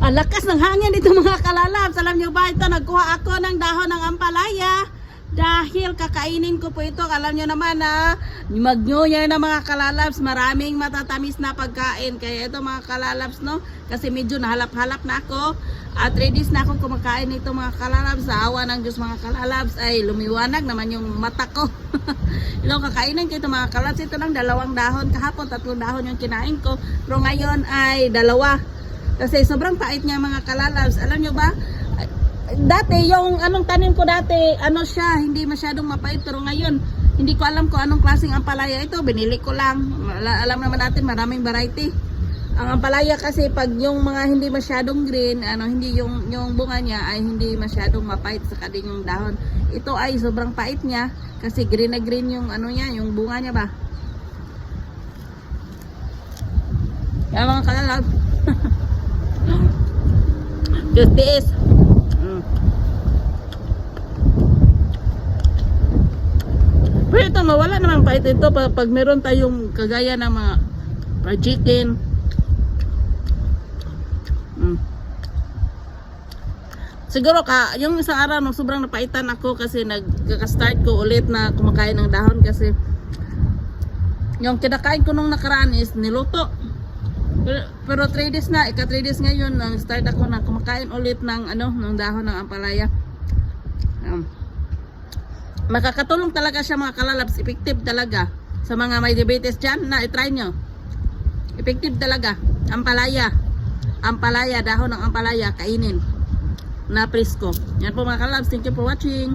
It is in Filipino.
Ang lakas ng hangin dito mga kalalabs. Alam nyo ba ito, nagkuha ako ng dahon ng ampalaya. Dahil kakainin ko po ito. Alam nyo naman na mag-New Year na mga kalalabs. Maraming matatamis na pagkain. Kaya ito mga kalalabs, no? Kasi medyo nahalap-halap na ako. At 3 days na akong kumakain nito mga kalalabs. Sa awa ng Diyos mga kalalabs ay lumiwanag naman yung mata ko. Ito kakainin ko ito mga kalalabs. Ito lang 2 dahon. Kahapon 3 dahon yung kinain ko. Pero ngayon ay 2. Kasi sobrang pait niya mga kalalabs. Alam nyo ba? Dati yung anong tanim ko dati, ano siya, hindi masyadong mapait. Pero ngayon, hindi ko alam kung anong klaseng ampalaya ito. Binili ko lang. Alam naman natin maraming variety. Ang ampalaya kasi pag yung mga hindi masyadong green, hindi yung bunga niya ay hindi masyadong mapait, saka din yung dahon. Ito ay sobrang pait niya kasi green na green yung niya, yung bunga niya ba. Kaya mga kalalab. Just this. Pero ito, mawala naman pait ito pag meron tayong kagaya ng mga chicken. Siguro yung isang araw no, sobrang napaitan ako kasi nagka-start ko ulit na kumakain ng dahon kasi yung kinakain ko nung nakaraan is niluto. Pero 3 days na, ika 3 days ngayon nang start ako na kumakain ulit ng ng dahon ng ampalaya. Makakatulong talaga siya mga kalalabs, effective talaga sa mga may diabetes dyan, na i-try nyo. Effective talaga, ampalaya, dahon ng ampalaya, kainin na presko. Yan po mga kalalabs, thank you for watching.